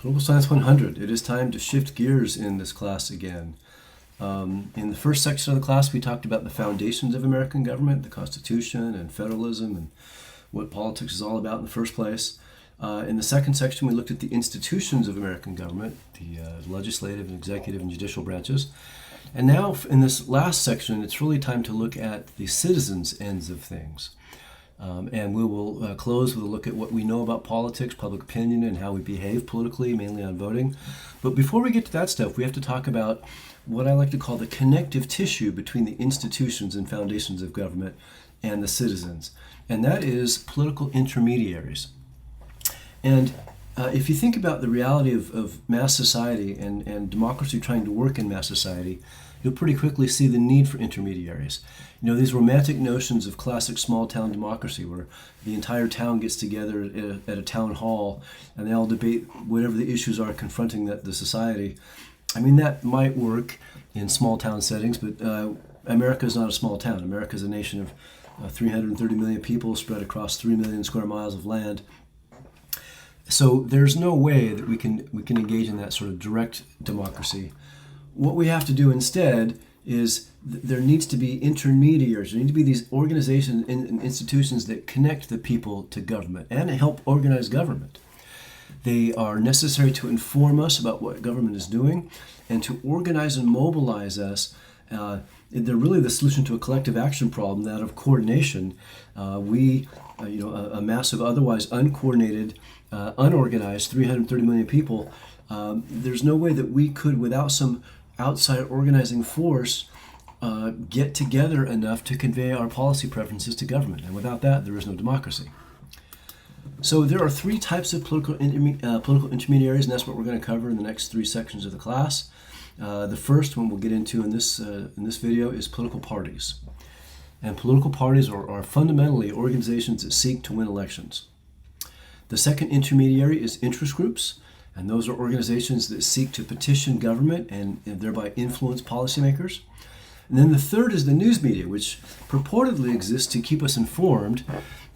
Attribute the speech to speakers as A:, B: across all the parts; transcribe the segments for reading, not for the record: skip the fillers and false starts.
A: Political Science 100. It is time to shift gears in this class again. In the first section of the class, we talked about the foundations of American government, the Constitution and federalism, and what politics is all about in the first place. In the second section, we looked at the institutions of American government, the legislative and executive and judicial branches. And now, in this last section, it's really time to look at the citizens' ends of things. And we will close with a look at what we know about politics, public opinion, and how we behave politically, mainly on voting. But before we get to that stuff, we have to talk about what I like to call the connective tissue between the institutions and foundations of government and the citizens. And that is political intermediaries. And if you think about the reality of mass society and democracy trying to work in mass society, you'll pretty quickly see the need for intermediaries. You know, these romantic notions of classic small-town democracy where the entire town gets together at a town hall and they all debate whatever the issues are confronting the society. I mean, that might work in small-town settings, but America is not a small town. America is a nation of 330 million people spread across 3 million square miles of land. So there's no way that we can engage in that sort of direct democracy. What we have to do instead is there needs to be intermediaries. There need to be these organizations and institutions that connect the people to government and help organize government. They are necessary to inform us about what government is doing and to organize and mobilize us. They're really the solution to a collective action problem, that of coordination. A massive, otherwise uncoordinated, unorganized 330 million people, there's no way that we could, without some outside organizing force, get together enough to convey our policy preferences to government. And without that, there is no democracy. So there are three types of political intermediaries, and that's what we're going to cover in the next three sections of the class. The first one we'll get into in this video is political parties. And political parties are fundamentally organizations that seek to win elections. The second intermediary is interest groups, and those are organizations that seek to petition government and thereby influence policymakers. And then the third is the news media, which purportedly exists to keep us informed.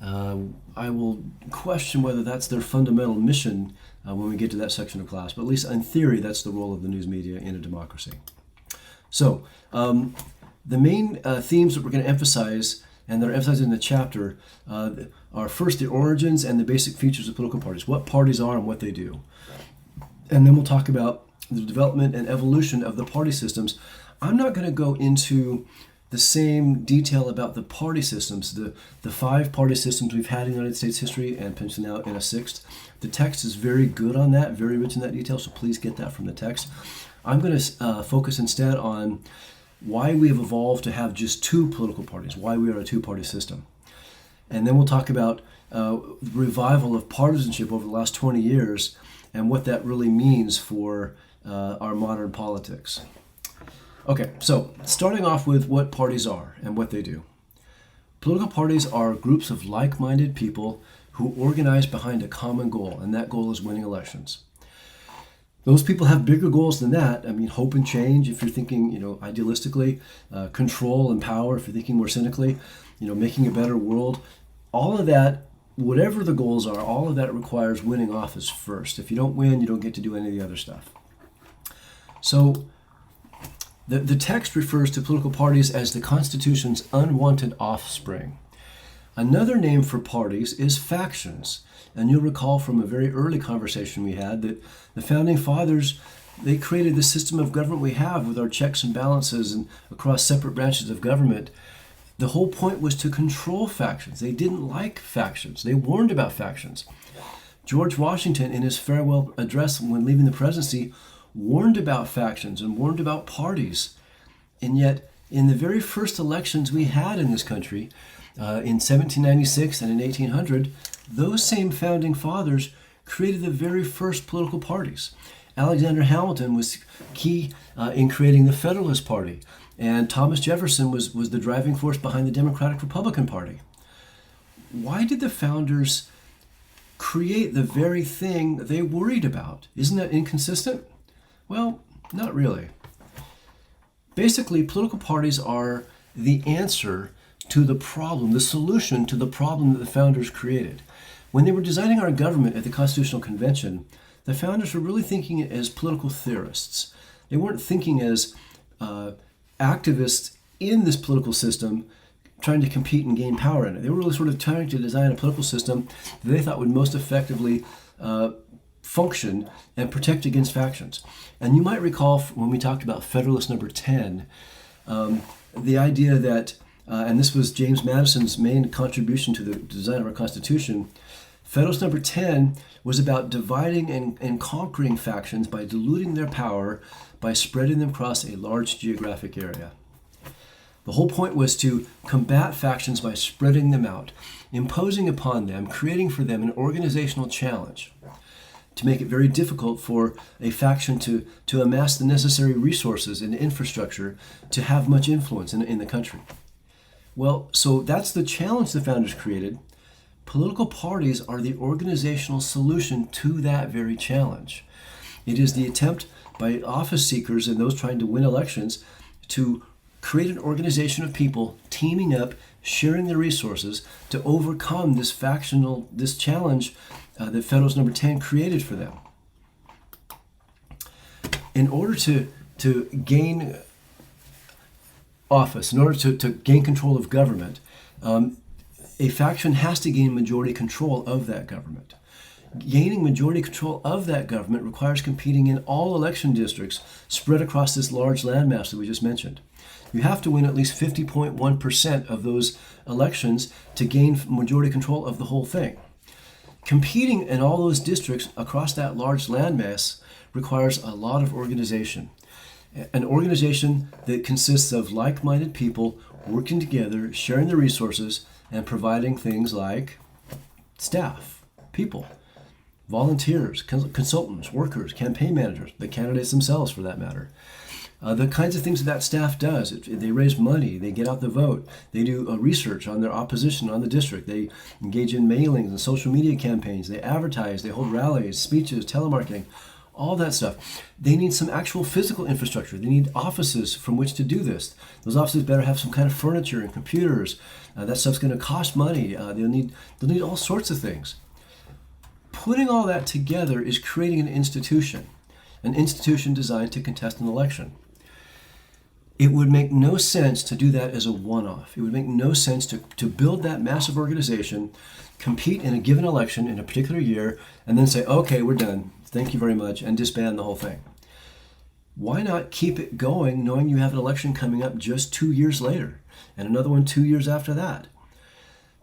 A: I will question whether that's their fundamental mission when we get to that section of class, but at least in theory, that's the role of the news media in a democracy. So the main themes that we're going to emphasize, and that are emphasized in the chapter, are first the origins and the basic features of political parties, what parties are and what they do. And then we'll talk about the development and evolution of the party systems. I'm not going to go into the same detail about the party systems, the 5 party systems we've had in United States history, and potentially now in a 6th. The text is very good on that, very rich in that detail, so please get that from the text. I'm going to focus instead on why we have evolved to have just 2 political parties, why we are a 2-party system. And then we'll talk about the revival of partisanship over the last 20 years and what that really means for our modern politics. Okay, so starting off with what parties are and what they do. Political parties are groups of like-minded people who organize behind a common goal, and that goal is winning elections. Those people have bigger goals than that. I mean, hope and change, if you're thinking, idealistically, control and power, if you're thinking more cynically, making a better world. All of that, whatever the goals are, all of that requires winning office first. If you don't win, you don't get to do any of the other stuff. So the text refers to political parties as the Constitution's unwanted offspring. Another name for parties is factions. And you'll recall from a very early conversation we had that the Founding Fathers, they created the system of government we have with our checks and balances and across separate branches of government. The whole point was to control factions. They didn't like factions. They warned about factions. George Washington, in his farewell address when leaving the presidency, warned about factions and warned about parties. And yet, in the very first elections we had in this country, in 1796 and in 1800, those same Founding Fathers created the very first political parties. Alexander Hamilton was key in creating the Federalist Party, and Thomas Jefferson was the driving force behind the Democratic Republican Party. Why did the founders create the very thing they worried about? Isn't that inconsistent? Well, not really. Basically, political parties are the answer to the problem, the solution to the problem that the founders created. When they were designing our government at the Constitutional Convention, the founders were really thinking as political theorists. They weren't thinking as activists in this political system trying to compete and gain power in it. They were really sort of trying to design a political system that they thought would most effectively function and protect against factions. And you might recall when we talked about Federalist number 10, the idea that, and this was James Madison's main contribution to the design of our Constitution, Federalist number 10 was about dividing and conquering factions by diluting their power by spreading them across a large geographic area. The whole point was to combat factions by spreading them out, imposing upon them, creating for them an organizational challenge to make it very difficult for a faction to amass the necessary resources and infrastructure to have much influence in the country. Well, so that's the challenge the founders created. Political parties are the organizational solution to that very challenge. It is the attempt by office seekers and those trying to win elections to create an organization of people teaming up, sharing their resources to overcome this challenge that Federalist number 10 created for them. In order to gain office, in order to gain control of government, a faction has to gain majority control of that government. Gaining majority control of that government requires competing in all election districts spread across this large landmass that we just mentioned. You have to win at least 50.1% of those elections to gain majority control of the whole thing. Competing in all those districts across that large landmass requires a lot of organization. An organization that consists of like-minded people working together, sharing their resources, and providing things like staff, people, volunteers, consultants, workers, campaign managers, the candidates themselves for that matter. The kinds of things that staff does, they raise money, they get out the vote, they do research on their opposition on the district, they engage in mailings and social media campaigns, they advertise, they hold rallies, speeches, telemarketing, all that stuff. They need some actual physical infrastructure. They need offices from which to do this. Those offices better have some kind of furniture and computers. That stuff's going to cost money. They'll need all sorts of things. Putting all that together is creating an institution designed to contest an election. It would make no sense to do that as a one-off. It would make no sense to build that massive organization, compete in a given election in a particular year, and then say, okay, we're done. Thank you very much, and disband the whole thing. Why not keep it going knowing you have an election coming up just 2 years later, and another one 2 years after that?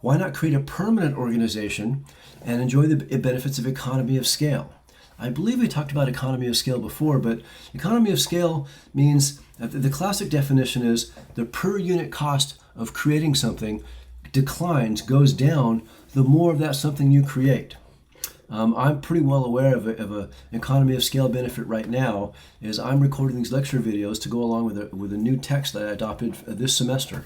A: Why not create a permanent organization and enjoy the benefits of economy of scale? I believe we talked about economy of scale before, but economy of scale means the classic definition is the per unit cost of creating something declines, goes down, the more of that something you create. I'm pretty well aware of an economy of scale benefit right now, is I'm recording these lecture videos to go along with a new text that I adopted this semester.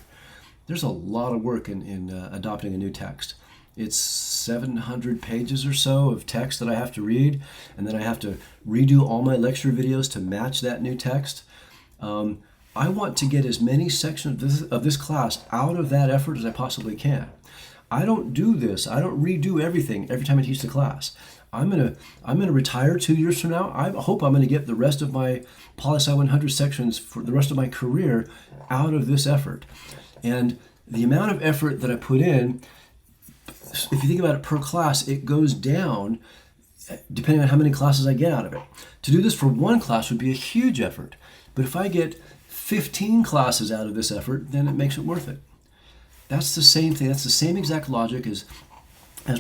A: There's a lot of work in adopting a new text. It's 700 pages or so of text that I have to read, and then I have to redo all my lecture videos to match that new text. I want to get as many sections of this class out of that effort as I possibly can. I don't do this. I don't redo everything every time I teach the class. I'm gonna retire 2 years from now. I hope I'm gonna get the rest of my Poli-Sci 100 sections for the rest of my career out of this effort. And the amount of effort that I put in, if you think about it per class, it goes down depending on how many classes I get out of it. To do this for one class would be a huge effort. But if I get 15 classes out of this effort, then it makes it worth it. That's the same thing. That's the same exact logic as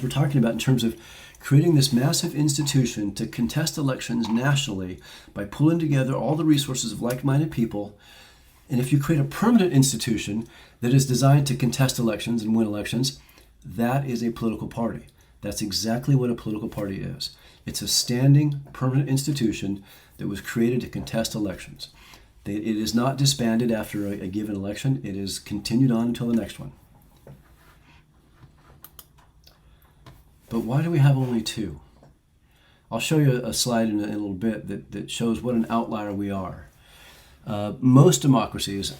A: we're talking about in terms of creating this massive institution to contest elections nationally by pulling together all the resources of like-minded people. And if you create a permanent institution that is designed to contest elections and win elections, that is a political party. That's exactly what a political party is. It's a standing, permanent institution that was created to contest elections. It is not disbanded after a given election. It is continued on until the next one. But why do we have only two? I'll show you a slide in a little bit that shows what an outlier we are. Most democracies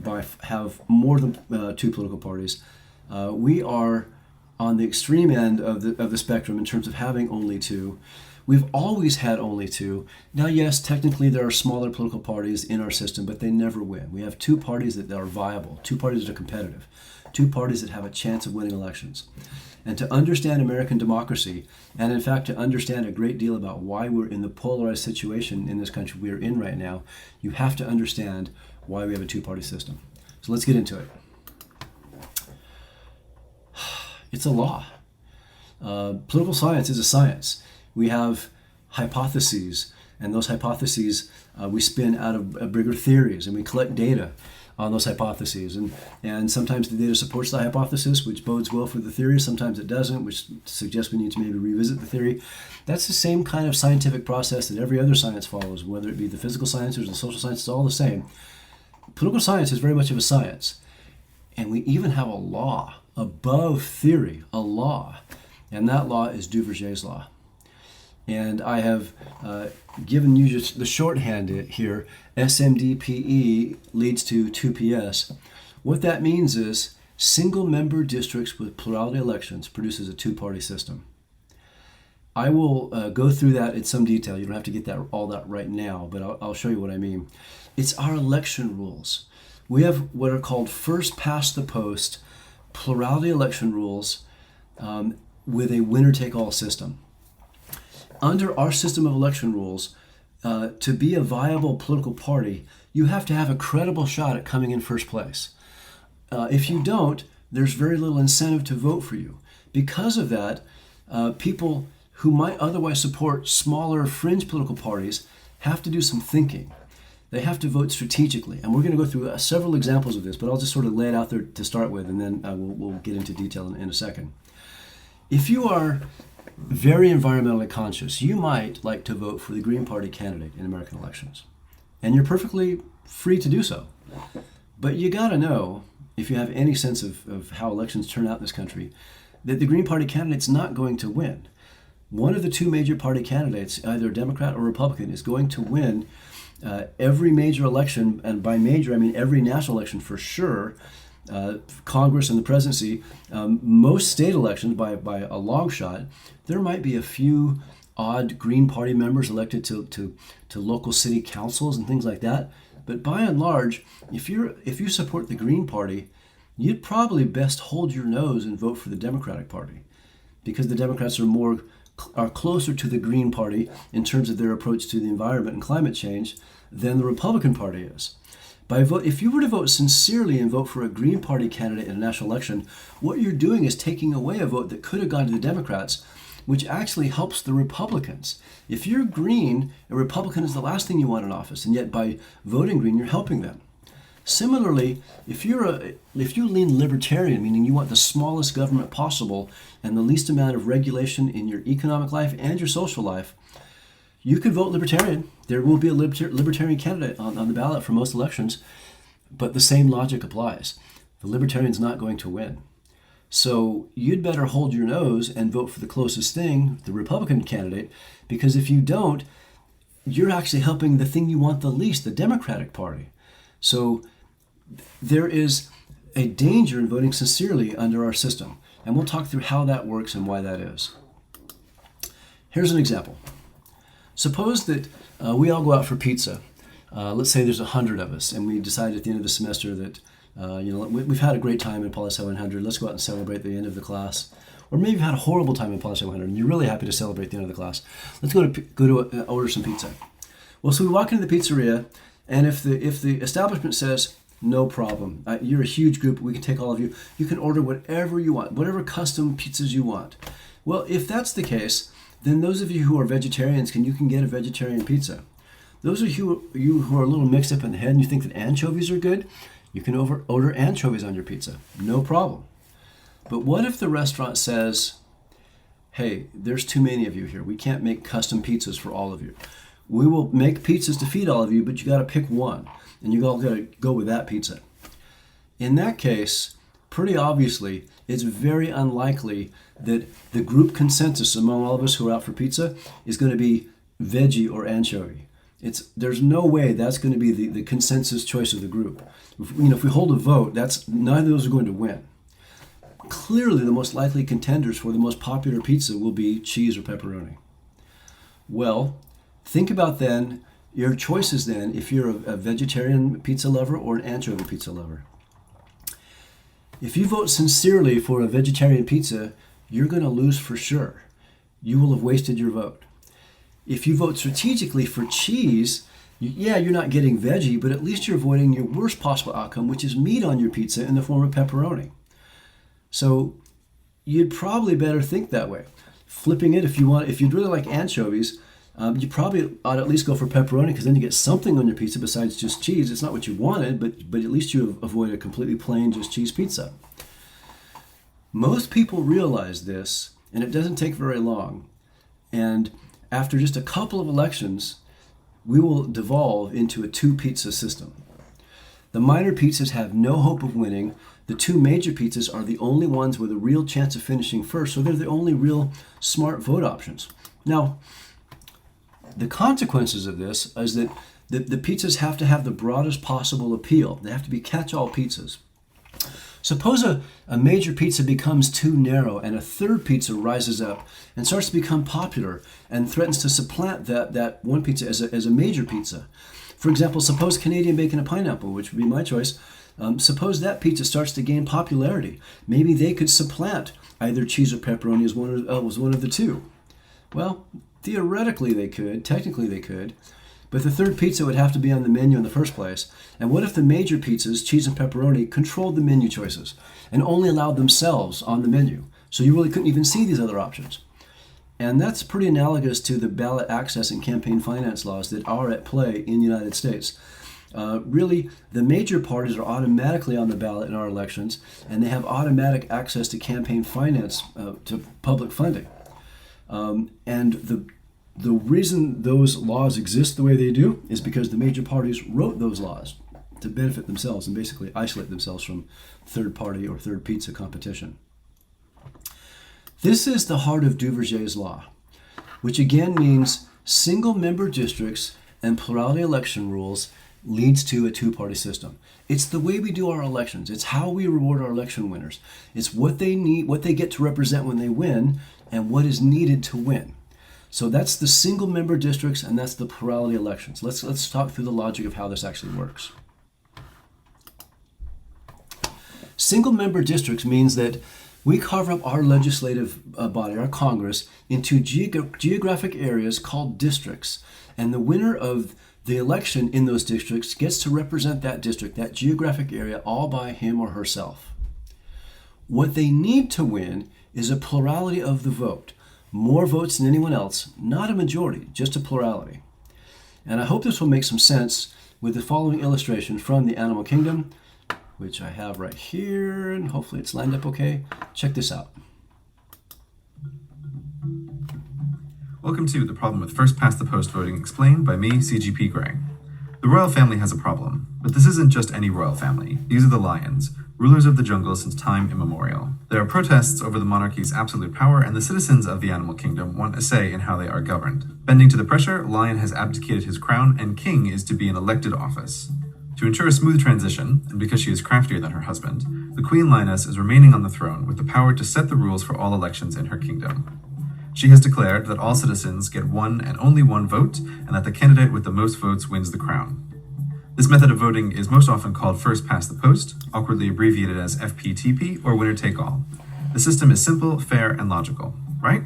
A: have more than two political parties. We are on the extreme end of the spectrum in terms of having only two. We've always had only two. Now, yes, technically there are smaller political parties in our system, but they never win. We have two parties that are viable, two parties that are competitive, two parties that have a chance of winning elections. And to understand American democracy, and in fact to understand a great deal about why we're in the polarized situation in this country we are in right now, you have to understand why we have a two-party system. So let's get into it. It's a law. Political science is a science. We have hypotheses, and those hypotheses we spin out of bigger theories, and we collect data on those hypotheses. And sometimes the data supports the hypothesis, which bodes well for the theory. Sometimes it doesn't, which suggests we need to maybe revisit the theory. That's the same kind of scientific process that every other science follows, whether it be the physical sciences or the social sciences, it's all the same. Political science is very much of a science. And we even have a law above theory, a law. And that law is Duverger's law. And I have given you just the shorthand here. SMDPE leads to 2PS. What that means is single-member districts with plurality elections produces a two-party system. I will go through that in some detail. You don't have to get all that right now, but I'll show you what I mean. It's our election rules. We have what are called first-past-the-post plurality election rules with a winner-take-all system. Under our system of election rules, to be a viable political party, you have to have a credible shot at coming in first place. If you don't, there's very little incentive to vote for you. Because of that, people who might otherwise support smaller fringe political parties have to do some thinking. They have to vote strategically. And we're going to go through several examples of this, but I'll just sort of lay it out there to start with, and then we'll get into detail in a second. If you are very environmentally conscious, you might like to vote for the Green Party candidate in American elections. And you're perfectly free to do so. But you got to know, if you have any sense of how elections turn out in this country, that the Green Party candidate's not going to win. One of the two major party candidates, either Democrat or Republican, is going to win every major election, and by major I mean every national election for sure, Congress and the presidency, most state elections by a long shot. There might be a few odd Green Party members elected to local city councils and things like that. But by and large, if you support the Green Party, you'd probably best hold your nose and vote for the Democratic Party, because the Democrats are closer to the Green Party in terms of their approach to the environment and climate change than the Republican Party is. If you were to vote sincerely and vote for a Green Party candidate in a national election, what you're doing is taking away a vote that could have gone to the Democrats, which actually helps the Republicans. If you're green, a Republican is the last thing you want in office, and yet by voting green, you're helping them. Similarly, if you lean libertarian, meaning you want the smallest government possible and the least amount of regulation in your economic life and your social life, you could vote libertarian. There will be a libertarian candidate on the ballot for most elections, but the same logic applies. The libertarian's not going to win. So you'd better hold your nose and vote for the closest thing, the Republican candidate, because if you don't, you're actually helping the thing you want the least, the Democratic Party. So there is a danger in voting sincerely under our system, and we'll talk through how that works and why that is. Here's an example. Suppose that we all go out for pizza. Let's say there's 100 of us, and we decide at the end of the semester that we've had a great time in Poli Sci 100. Let's go out and celebrate the end of the class. Or maybe you've had a horrible time in Poli Sci 100, and you're really happy to celebrate the end of the class. Let's go to order some pizza. Well, so we walk into the pizzeria, and if the establishment says, no problem, you're a huge group, we can take all of you, you can order whatever you want, whatever custom pizzas you want. Well, if that's the case, then those of you who are vegetarians, you can get a vegetarian pizza. Those of you who are a little mixed up in the head and you think that anchovies are good, you can order anchovies on your pizza. No problem. But what if the restaurant says, hey, there's too many of you here. We can't make custom pizzas for all of you. We will make pizzas to feed all of you, but you got to pick one, and you all got to go with that pizza. In that case, pretty obviously, it's very unlikely that the group consensus among all of us who are out for pizza is going to be veggie or anchovy. There's no way that's going to be the consensus choice of the group. If we hold a vote, neither of those are going to win. Clearly, the most likely contenders for the most popular pizza will be cheese or pepperoni. Well, think about then your choices then if you're a vegetarian pizza lover or an anchovy pizza lover. If you vote sincerely for a vegetarian pizza, you're going to lose for sure. You will have wasted your vote. If you vote strategically for cheese, you're not getting veggie, but at least you're avoiding your worst possible outcome, which is meat on your pizza in the form of pepperoni. So you'd probably better think that way. Flipping it, if you'd really like anchovies, you probably ought to at least go for pepperoni, because then you get something on your pizza besides just cheese. It's not what you wanted, but at least you avoid a completely plain just cheese pizza. Most people realize this, and it doesn't take very long. And after just a couple of elections, we will devolve into a two-pizza system. The minor pizzas have no hope of winning. The two major pizzas are the only ones with a real chance of finishing first, so they're the only real smart vote options. Now, the consequences of this is that the pizzas have to have the broadest possible appeal. They have to be catch-all pizzas. Suppose a major pizza becomes too narrow and a third pizza rises up and starts to become popular and threatens to supplant that one pizza as a major pizza. For example, suppose Canadian bacon and pineapple, which would be my choice, suppose that pizza starts to gain popularity. Maybe they could supplant either cheese or pepperoni as one of the two. Well, theoretically they could, technically they could, but the third pizza would have to be on the menu in the first place. And what if the major pizzas, cheese and pepperoni, controlled the menu choices and only allowed themselves on the menu? So you really couldn't even see these other options. And that's pretty analogous to the ballot access and campaign finance laws that are at play in the United States. Really, the major parties are automatically on the ballot in our elections, and they have automatic access to campaign finance, to public funding. And the reason those laws exist the way they do is because the major parties wrote those laws to benefit themselves and basically isolate themselves from third party or third pizza competition. This is the heart of Duverger's law, which again means single member districts and plurality election rules leads to a two-party system. It's the way we do our elections. It's how we reward our election winners. It's what they need, what they get to represent when they win, and what is needed to win. So that's the single member districts, and that's the plurality elections. Let's talk through the logic of how this actually works. Single member districts means that we carve up our legislative body, our Congress, into geographic areas called districts. And the winner of the election in those districts gets to represent that district, that geographic area, all by him or herself. What they need to win is a plurality of the vote. More votes than anyone else, not a majority, just a plurality. And I hope this will make some sense with the following illustration from the animal kingdom, which I have right here, and hopefully it's lined up okay. Check this out.
B: Welcome to The Problem with First Past the Post Voting, explained by me, CGP Grey. The royal family has a problem, but this isn't just any royal family. These are the lions, rulers of the jungle since time immemorial. There are protests over the monarchy's absolute power, and the citizens of the animal kingdom want a say in how they are governed. Bending to the pressure, Lion has abdicated his crown, and King is to be an elected office. To ensure a smooth transition, and because she is craftier than her husband, the Queen Lioness is remaining on the throne with the power to set the rules for all elections in her kingdom. She has declared that all citizens get one and only one vote, and that the candidate with the most votes wins the crown. This method of voting is most often called first past the post, awkwardly abbreviated as FPTP, or winner take all. The system is simple, fair, and logical, right?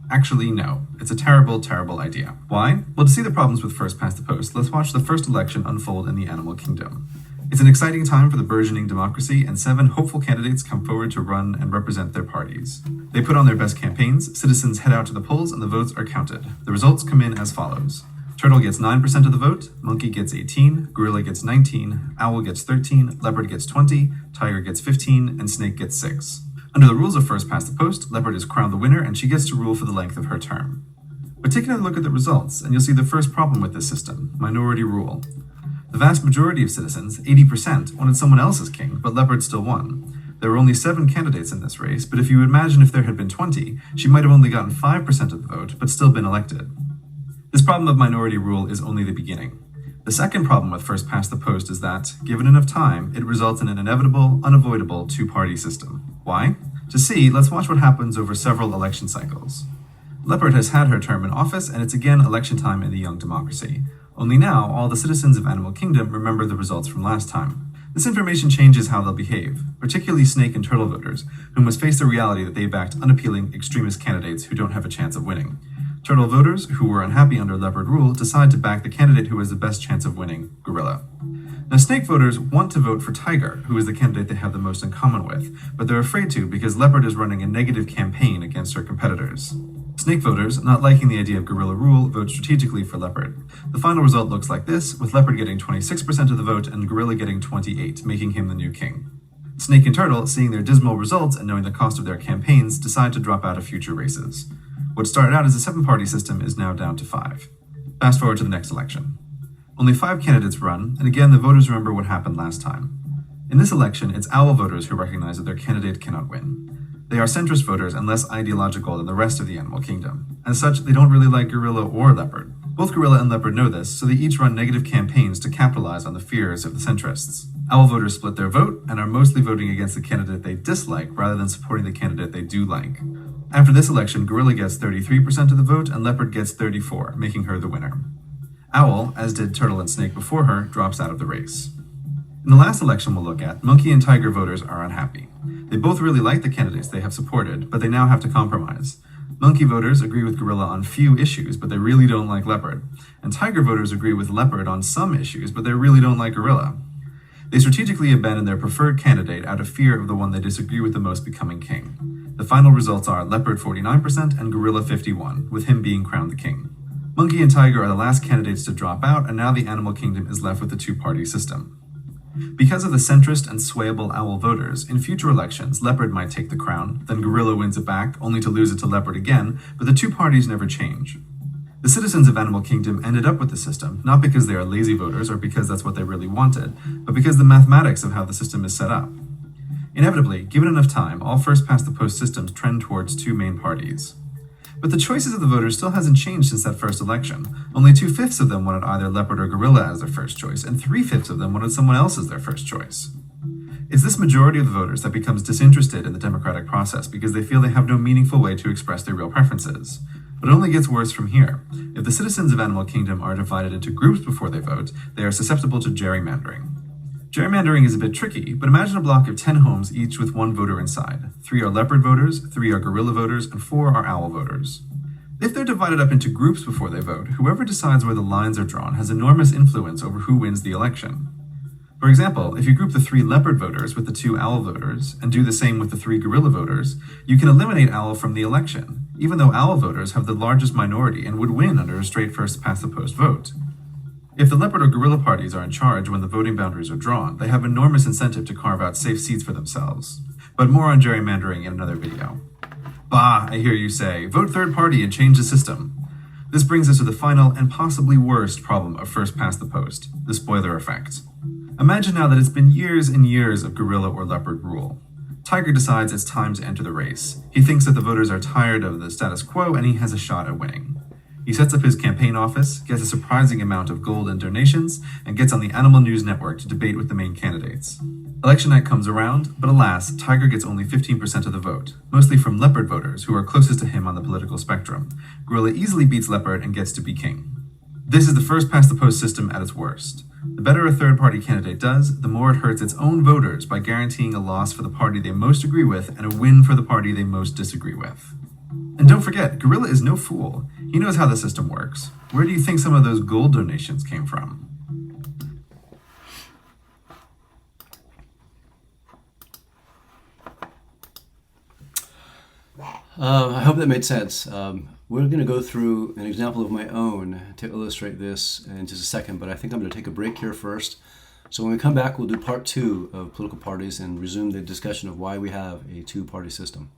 B: Actually, no. It's a terrible, terrible idea. Why? Well, to see the problems with first past the post, let's watch the first election unfold in the animal kingdom. It's an exciting time for the burgeoning democracy, and 7 hopeful candidates come forward to run and represent their parties. They put on their best campaigns, citizens head out to the polls, and the votes are counted. The results come in as follows. Turtle gets 9% of the vote, monkey gets 18, gorilla gets 19, owl gets 13, leopard gets 20, tiger gets 15, and snake gets 6. Under the rules of first past the post, leopard is crowned the winner, and she gets to rule for the length of her term. But take another look at the results, and you'll see the first problem with this system, minority rule. The vast majority of citizens, 80%, wanted someone else as king, but leopard still won. There were only 7 candidates in this race, but if you imagine if there had been 20, she might have only gotten 5% of the vote, but still been elected. This problem of minority rule is only the beginning. The second problem with first past the post is that, given enough time, it results in an inevitable, unavoidable two-party system. Why? To see, let's watch what happens over several election cycles. Leopard has had her term in office, and it's again election time in the young democracy. Only now, all the citizens of Animal Kingdom remember the results from last time. This information changes how they'll behave, particularly snake and turtle voters, who must face the reality that they backed unappealing extremist candidates who don't have a chance of winning. Turtle voters, who were unhappy under leopard rule, decide to back the candidate who has the best chance of winning, gorilla. Now, snake voters want to vote for tiger, who is the candidate they have the most in common with, but they're afraid to because leopard is running a negative campaign against her competitors. Snake voters, not liking the idea of gorilla rule, vote strategically for leopard. The final result looks like this, with leopard getting 26% of the vote and gorilla getting 28%, making him the new king. Snake and turtle, seeing their dismal results and knowing the cost of their campaigns, decide to drop out of future races. What started out as a 7-party system is now down to 5. Fast forward to the next election. Only 5 candidates run, and again the voters remember what happened last time. In this election, it's owl voters who recognize that their candidate cannot win. They are centrist voters and less ideological than the rest of the animal kingdom. As such, they don't really like gorilla or leopard. Both gorilla and leopard know this, so they each run negative campaigns to capitalize on the fears of the centrists. Owl voters split their vote and are mostly voting against the candidate they dislike rather than supporting the candidate they do like. After this election, gorilla gets 33% of the vote and leopard gets 34%, making her the winner. Owl, as did turtle and snake before her, drops out of the race. In the last election we'll look at, monkey and tiger voters are unhappy. They both really like the candidates they have supported, but they now have to compromise. Monkey voters agree with gorilla on few issues, but they really don't like leopard. And tiger voters agree with leopard on some issues, but they really don't like gorilla. They strategically abandon their preferred candidate out of fear of the one they disagree with the most becoming king. The final results are leopard 49% and gorilla 51%, with him being crowned the king. Monkey and tiger are the last candidates to drop out, and now the animal kingdom is left with a 2-party system. Because of the centrist and swayable owl voters, in future elections, leopard might take the crown, then gorilla wins it back, only to lose it to leopard again, but the 2 parties never change. The citizens of Animal Kingdom ended up with the system, not because they are lazy voters or because that's what they really wanted, but because the mathematics of how the system is set up. Inevitably, given enough time, all first-past-the-post systems trend towards 2 main parties. But the choices of the voters still hasn't changed since that first election. Only 2/5 of them wanted either leopard or gorilla as their first choice, and 3/5 of them wanted someone else as their first choice. It's this majority of the voters that becomes disinterested in the democratic process because they feel they have no meaningful way to express their real preferences. But it only gets worse from here. If the citizens of Animal Kingdom are divided into groups before they vote, they are susceptible to gerrymandering. Gerrymandering is a bit tricky, but imagine a block of 10 homes, each with 1 voter inside. 3 are leopard voters, 3 are gorilla voters, and 4 are owl voters. If they're divided up into groups before they vote, whoever decides where the lines are drawn has enormous influence over who wins the election. For example, if you group the 3 leopard voters with the 2 owl voters, and do the same with the 3 gorilla voters, you can eliminate owl from the election, even though owl voters have the largest minority and would win under a straight first-past-the-post vote. If the leopard or gorilla parties are in charge when the voting boundaries are drawn, they have enormous incentive to carve out safe seats for themselves. But more on gerrymandering in another video. Bah, I hear you say, vote third party and change the system. This brings us to the final and possibly worst problem of first past the post, the spoiler effect. Imagine now that it's been years and years of gorilla or leopard rule. Tiger decides it's time to enter the race. He thinks that the voters are tired of the status quo and he has a shot at winning. He sets up his campaign office, gets a surprising amount of gold and donations, and gets on the Animal News Network to debate with the main candidates. Election night comes around, but alas, Tiger gets only 15% of the vote, mostly from leopard voters who are closest to him on the political spectrum. Gorilla easily beats leopard and gets to be king. This is the first-past-the-post system at its worst. The better a third-party candidate does, the more it hurts its own voters by guaranteeing a loss for the party they most agree with and a win for the party they most disagree with. And don't forget, Gorilla is no fool. He knows how the system works. Where do you think some of those gold donations came from?
A: I hope that made sense. We're going to go through an example of my own to illustrate this in just a second, but I think I'm going to take a break here first. So when we come back, we'll do part 2 of political parties and resume the discussion of why we have a 2-party system.